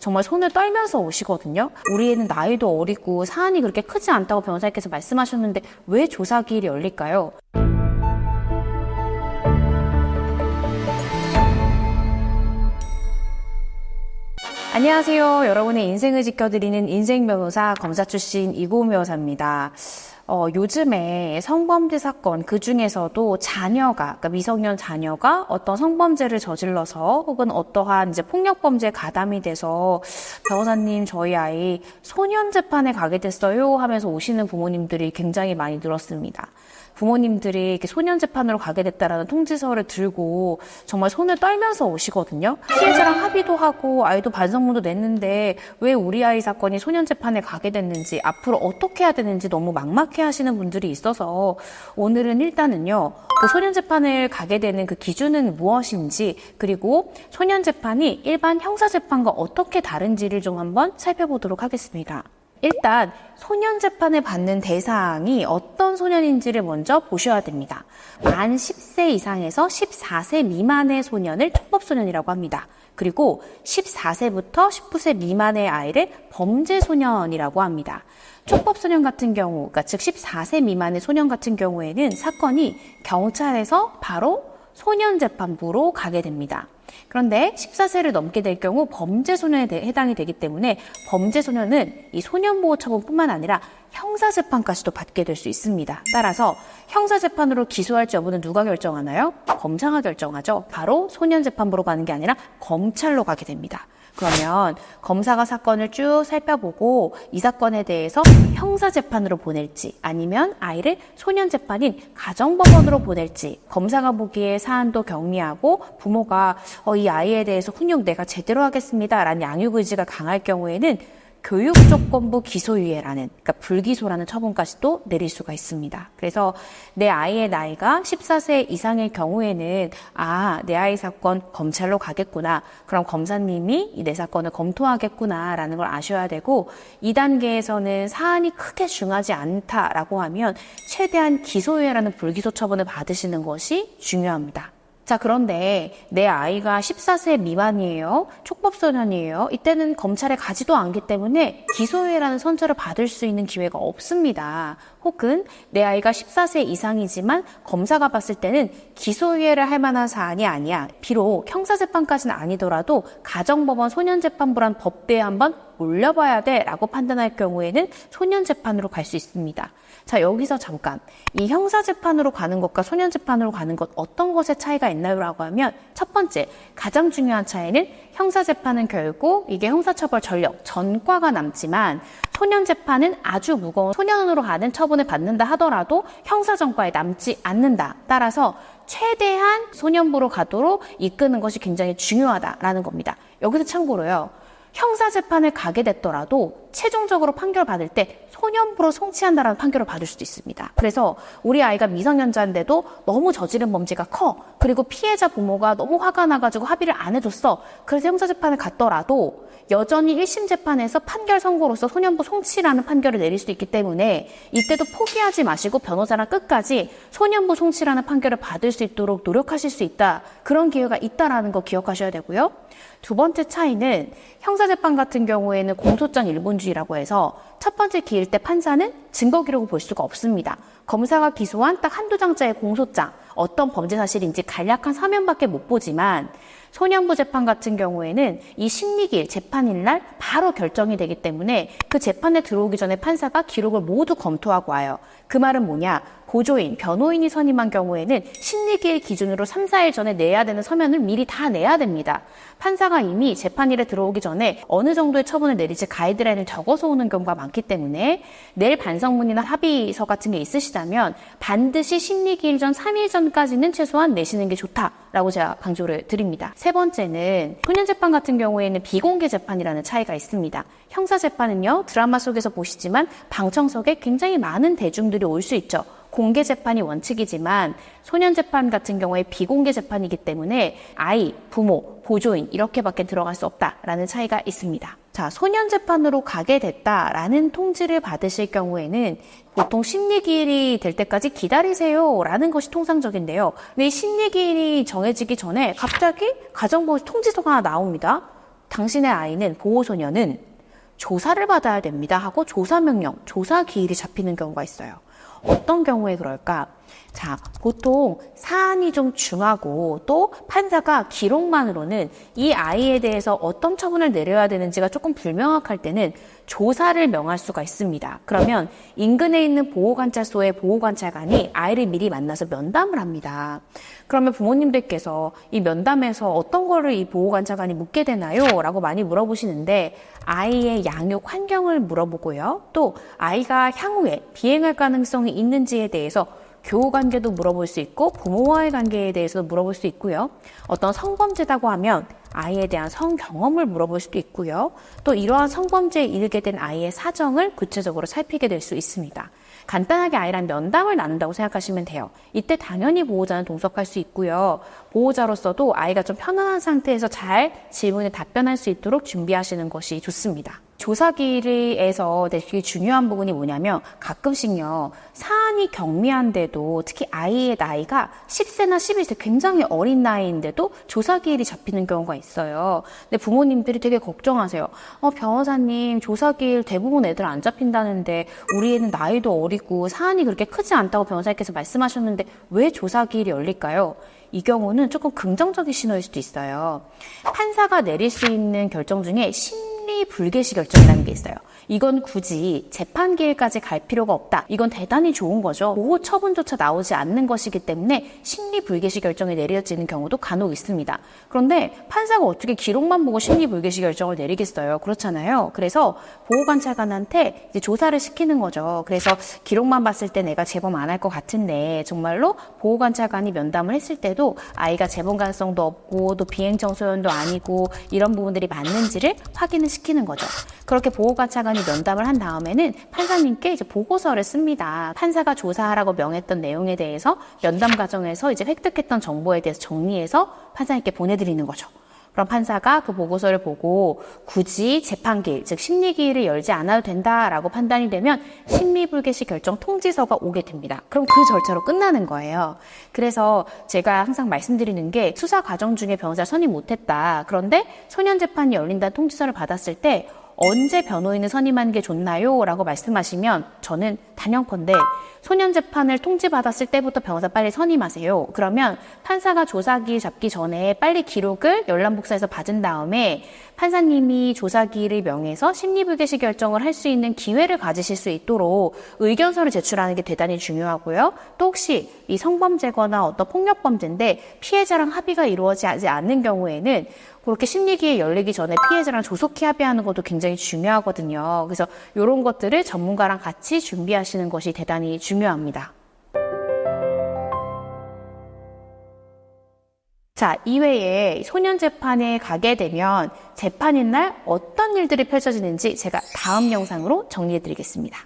정말 손을 떨면서 오시거든요. 우리 애는 나이도 어리고 사안이 그렇게 크지 않다고 변호사님께서 말씀하셨는데 왜 조사기일이 열릴까요? 안녕하세요. 여러분의 인생을 지켜드리는 인생변호사 검사 출신 이고은 변호사입니다. 요즘에 성범죄 사건, 그 중에서도 그러니까 미성년 자녀가 어떤 성범죄를 저질러서 혹은 어떠한 이제 폭력범죄에 가담이 돼서 변호사님, 저희 아이 소년재판에 가게 됐어요 하면서 오시는 부모님들이 굉장히 많이 늘었습니다. 부모님들이 이렇게 소년재판으로 가게 됐다라는 통지서를 들고 정말 손을 떨면서 오시거든요. 피해자랑 합의도 하고 아이도 반성문도 냈는데 왜 우리 아이 사건이 소년재판에 가게 됐는지, 앞으로 어떻게 해야 되는지 너무 막막해 하시는 분들이 있어서 오늘은 일단은요, 그 소년재판을 가게 되는 그 기준은 무엇인지, 그리고 소년재판이 일반 형사재판과 어떻게 다른지를 좀 한번 살펴보도록 하겠습니다. 일단 소년재판을 받는 대상이 어떤 소년인지를 먼저 보셔야 됩니다. 만 10세 이상에서 14세 미만의 소년을 촉법소년이라고 합니다. 그리고 14세부터 19세 미만의 아이를 범죄소년이라고 합니다. 촉법소년 같은 경우, 그러니까 즉 14세 미만의 소년 같은 경우에는 사건이 경찰에서 바로 소년재판부로 가게 됩니다. 그런데 14세를 넘게 될 경우 범죄소년에 해당이 되기 때문에 범죄소년은 이 소년보호처분뿐만 아니라 형사재판까지도 받게 될 수 있습니다. 따라서 형사재판으로 기소할지 여부는 누가 결정하나요? 검사가 결정하죠. 바로 소년재판부로 가는 게 아니라 검찰로 가게 됩니다. 그러면 검사가 사건을 쭉 살펴보고 이 사건에 대해서 형사재판으로 보낼지 아니면 아이를 소년재판인 가정법원으로 보낼지, 검사가 보기에 사안도 경미하고 부모가 이 아이에 대해서 훈육 내가 제대로 하겠습니다 라는 양육 의지가 강할 경우에는 교육조건부 기소유예라는, 그러니까 불기소라는 처분까지도 내릴 수가 있습니다. 그래서 내 아이의 나이가 14세 이상일 경우에는 내 아이 사건 검찰로 가겠구나, 그럼 검사님이 내 사건을 검토하겠구나 라는 걸 아셔야 되고, 2단계에서는 사안이 크게 중하지 않다라고 하면 최대한 기소유예라는 불기소 처분을 받으시는 것이 중요합니다. 자, 그런데 내 아이가 14세 미만이에요. 촉법소년이에요. 이때는 검찰에 가지도 않기 때문에 기소유예라는 선처를 받을 수 있는 기회가 없습니다. 혹은 내 아이가 14세 이상이지만 검사가 봤을 때는 기소유예를 할 만한 사안이 아니야. 비록 형사재판까지는 아니더라도 가정법원 소년재판부란 법대에 한번 올려봐야 돼 라고 판단할 경우에는 소년재판으로 갈 수 있습니다. 자, 여기서 잠깐 이 형사재판으로 가는 것과 소년재판으로 가는 것 어떤 것에 차이가 있나요? 라고 하면 첫 번째, 가장 중요한 차이는 형사재판은 결국 이게 형사처벌 전력, 전과가 남지만 소년재판은 아주 무거운 소년으로 가는 처분을 받는다 하더라도 형사전과에 남지 않는다. 따라서 최대한 소년부로 가도록 이끄는 것이 굉장히 중요하다라는 겁니다. 여기서 참고로요, 형사재판을 가게 됐더라도 최종적으로 판결받을 때 소년부로 송치한다라는 판결을 받을 수도 있습니다. 그래서 우리 아이가 미성년자인데도 너무 저지른 범죄가 커. 그리고 피해자 부모가 너무 화가 나가지고 합의를 안 해줬어. 그래서 형사재판을 갔더라도 여전히 1심 재판에서 판결 선고로서 소년부 송치라는 판결을 내릴 수도 있기 때문에 이때도 포기하지 마시고 변호사랑 끝까지 소년부 송치라는 판결을 받을 수 있도록 노력하실 수 있다. 그런 기회가 있다라는 거 기억하셔야 되고요. 두 번째 차이는 형사재판 같은 경우에는 공소장 일본주의라고 해서 첫 번째 기일 때 판사는 증거 기록을 볼 수가 없습니다. 검사가 기소한 딱 한두 장짜의 공소장, 어떤 범죄 사실인지 간략한 서면밖에 못 보지만 소년부 재판 같은 경우에는 이 심리기일, 재판일 날 바로 결정이 되기 때문에 그 재판에 들어오기 전에 판사가 기록을 모두 검토하고 와요. 그 말은 뭐냐? 보조인, 변호인이 선임한 경우에는 심리기일 기준으로 3, 4일 전에 내야 되는 서면을 미리 다 내야 됩니다. 판사가 이미 재판일에 들어오기 전에 어느 정도의 처분을 내릴지 가이드라인을 적어서 오는 경우가 많기 때문에 내일 반성문이나 합의서 같은 게 있으시다면 반드시 심리기일 전 3일 전까지는 최소한 내시는 게 좋다라고 제가 강조를 드립니다. 세 번째는 소년재판 같은 경우에는 비공개 재판이라는 차이가 있습니다. 형사재판은요, 드라마 속에서 보시지만 방청석에 굉장히 많은 대중들이 올 수 있죠. 공개 재판이 원칙이지만 소년재판 같은 경우에 비공개 재판이기 때문에 아이, 부모, 보조인 이렇게밖에 들어갈 수 없다라는 차이가 있습니다. 자, 소년재판으로 가게 됐다라는 통지를 받으실 경우에는 보통 심리기일이 될 때까지 기다리세요라는 것이 통상적인데요. 근데 이 심리기일이 정해지기 전에 갑자기 가정보호 통지서가 하나 나옵니다. 당신의 아이는, 보호소년은 조사를 받아야 됩니다 하고 조사명령, 조사기일이 잡히는 경우가 있어요. 어떤 경우에 그럴까? 자, 보통 사안이 좀 중하고 또 판사가 기록만으로는 이 아이에 대해서 어떤 처분을 내려야 되는지가 조금 불명확할 때는 조사를 명할 수가 있습니다. 그러면 인근에 있는 보호관찰소의 보호관찰관이 아이를 미리 만나서 면담을 합니다. 그러면 부모님들께서 이 면담에서 어떤 거를 이 보호관찰관이 묻게 되나요? 라고 많이 물어보시는데 아이의 양육 환경을 물어보고요. 또 아이가 향후에 비행할 가능성이 있는지에 대해서 교우 관계도 물어볼 수 있고 부모와의 관계에 대해서도 물어볼 수 있고요. 어떤 성범죄다고 하면 아이에 대한 성 경험을 물어볼 수도 있고요. 또 이러한 성범죄에 이르게 된 아이의 사정을 구체적으로 살피게 될 수 있습니다. 간단하게 아이랑 면담을 나눈다고 생각하시면 돼요. 이때 당연히 보호자는 동석할 수 있고요. 보호자로서도 아이가 좀 편안한 상태에서 잘 질문에 답변할 수 있도록 준비하시는 것이 좋습니다. 조사기일에서 되게 중요한 부분이 뭐냐면 가끔씩요, 사안이 경미한데도 특히 아이의 나이가 10세나 11세 굉장히 어린 나이인데도 조사기일이 잡히는 경우가 있어요. 근데 부모님들이 되게 걱정하세요. 변호사님, 조사기일 대부분 애들 안 잡힌다는데 우리 애는 나이도 어리고 사안이 그렇게 크지 않다고 변호사님께서 말씀하셨는데 왜 조사기일이 열릴까요? 이 경우는 조금 긍정적인 신호일 수도 있어요. 판사가 내릴 수 있는 결정 중에 심리 불개시 결정이라는 게 있어요. 이건 굳이 재판기일까지 갈 필요가 없다. 이건 대단히 좋은 거죠. 보호 처분조차 나오지 않는 것이기 때문에 심리 불개시 결정이 내려지는 경우도 간혹 있습니다. 그런데 판사가 어떻게 기록만 보고 심리 불개시 결정을 내리겠어요? 그렇잖아요. 그래서 보호관찰관한테 이제 조사를 시키는 거죠. 그래서 기록만 봤을 때 내가 재범 안 할 것 같은데 정말로 보호관찰관이 면담을 했을 때도 아이가 재범 가능성도 없고 또 비행 청소년도 아니고 이런 부분들이 맞는지를 확인을 시키는 거죠. 그렇게 보호관찰관이 면담을 한 다음에는 판사님께 이제 보고서를 씁니다. 판사가 조사하라고 명했던 내용에 대해서 면담 과정에서 이제 획득했던 정보에 대해서 정리해서 판사님께 보내드리는 거죠. 그럼 판사가 그 보고서를 보고 굳이 재판기일, 즉 심리기일을 열지 않아도 된다라고 판단이 되면 심리불개시 결정 통지서가 오게 됩니다. 그럼 그 절차로 끝나는 거예요. 그래서 제가 항상 말씀드리는 게 수사 과정 중에 변호사 선임 못했다. 그런데 소년재판이 열린다는 통지서를 받았을 때 언제 변호인을 선임하는 게 좋나요? 라고 말씀하시면 저는 단연컨대 소년재판을 통지받았을 때부터 변호사 빨리 선임하세요. 그러면 판사가 조사기일 잡기 전에 빨리 기록을 열람복사해서 받은 다음에 판사님이 조사기일을 명해서 심리불개시 결정을 할 수 있는 기회를 가지실 수 있도록 의견서를 제출하는 게 대단히 중요하고요. 또 혹시 이 성범죄거나 어떤 폭력범죄인데 피해자랑 합의가 이루어지지 않는 경우에는 그렇게 심리기일 열리기 전에 피해자랑 조속히 합의하는 것도 굉장히 중요하거든요. 그래서 이런 것들을 전문가랑 같이 준비하시는 것이 대단히 중요합니다. 자, 이외에 소년재판에 가게 되면 재판인 날 어떤 일들이 펼쳐지는지 제가 다음 영상으로 정리해 드리겠습니다.